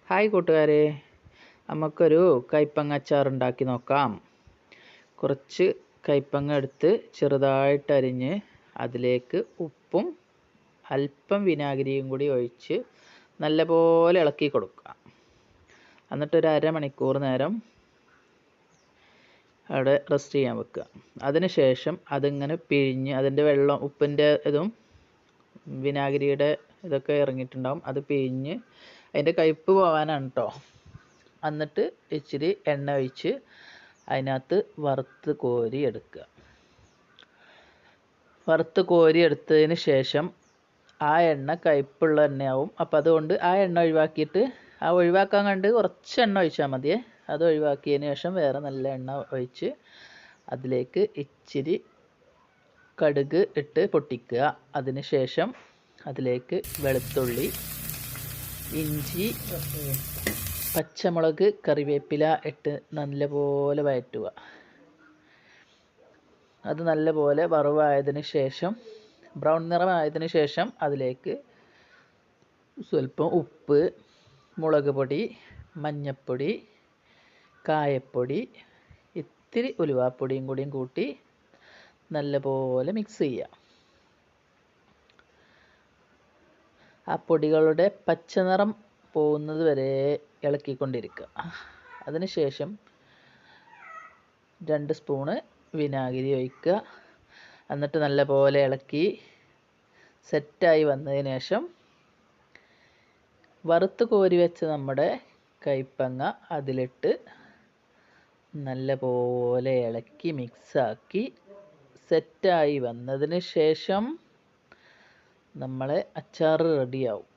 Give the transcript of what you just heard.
Hi കൂട്ടുകാരെ, നമുക്കൊരു കയ്പങ്ങ അച്ചാർ ഉണ്ടാക്കി നോക്കാം. കുറച്ച് കയ്പങ്ങ എടുത്ത് ചെറുതായിട്ട് അരിഞ്ഞ് അതിലേക്ക് ഉപ്പും അല്പം വിനാഗിരിയും കൂടി ഒഴിച്ച് നല്ലപോലെ ഇളക്കി കൊടുക്കുക. എന്നിട്ടൊരു അരമണിക്കൂർ നേരം അവിടെ റെസ്റ്റ് ചെയ്യാൻ വെക്കുക. അതിന് ശേഷം അതിങ്ങനെ പിഴിഞ്ഞ് അതിൻ്റെ വെള്ളം, ഉപ്പിൻ്റെ ഇതും വിനാഗിരിയുടെ ഇതൊക്കെ ഇറങ്ങിയിട്ടുണ്ടാവും, അത് പിഴിഞ്ഞ് അതിൻ്റെ കയ്പ്പ് പോകാനാണ് കേട്ടോ. എന്നിട്ട് ഇച്ചിരി എണ്ണ ഒഴിച്ച് അതിനകത്ത് വറുത്ത് കോരി എടുക്കുക. വറുത്ത് കോരി എടുത്തതിന് ശേഷം ആ എണ്ണ കയ്പ്പുള്ള എണ്ണയാവും. അപ്പം അതുകൊണ്ട് ആ എണ്ണ ഒഴിവാക്കിയിട്ട്, ആ ഒഴിവാക്കാൻ കണ്ട് കുറച്ച് എണ്ണ ഒഴിച്ചാൽ മതിയേ. അത് ഒഴിവാക്കിയതിന് ശേഷം വേറെ നല്ല എണ്ണ ഒഴിച്ച് അതിലേക്ക് ഇച്ചിരി കടുക് ഇട്ട് പൊട്ടിക്കുക. അതിന് ശേഷം അതിലേക്ക് വെളുത്തുള്ളി, ഇഞ്ചി, പച്ചമുളക്, കറിവേപ്പില ഇട്ട് നല്ലപോലെ വഴറ്റുക. അത് നല്ലപോലെ വറവായതിന് ശേഷം, ബ്രൗൺ നിറമായതിന് ശേഷം അതിലേക്ക് സ്വല്പം ഉപ്പ്, മുളക് പൊടി, മഞ്ഞൾപ്പൊടി, കായപ്പൊടി, ഇത്തിരി ഉലുവാപ്പൊടിയും കൂടിയും കൂട്ടി നല്ലപോലെ മിക്സ് ചെയ്യുക. ആ പൊടികളുടെ പച്ചനിറം പോകുന്നത് വരെ ഇളക്കിക്കൊണ്ടിരിക്കുക. അതിനുശേഷം 2 സ്പൂണ് വിനാഗിരി ഒഴിക്കുക. എന്നിട്ട് നല്ലപോലെ ഇളക്കി സെറ്റായി വന്നതിന് ശേഷം വറുത്ത് കോരി വെച്ച നമ്മുടെ കയ്പങ്ങ അതിലിട്ട് നല്ലപോലെ ഇളക്കി മിക്സാക്കി സെറ്റായി വന്നതിന് ശേഷം നമ്മളെ അച്ചാർ റെഡിയാവും.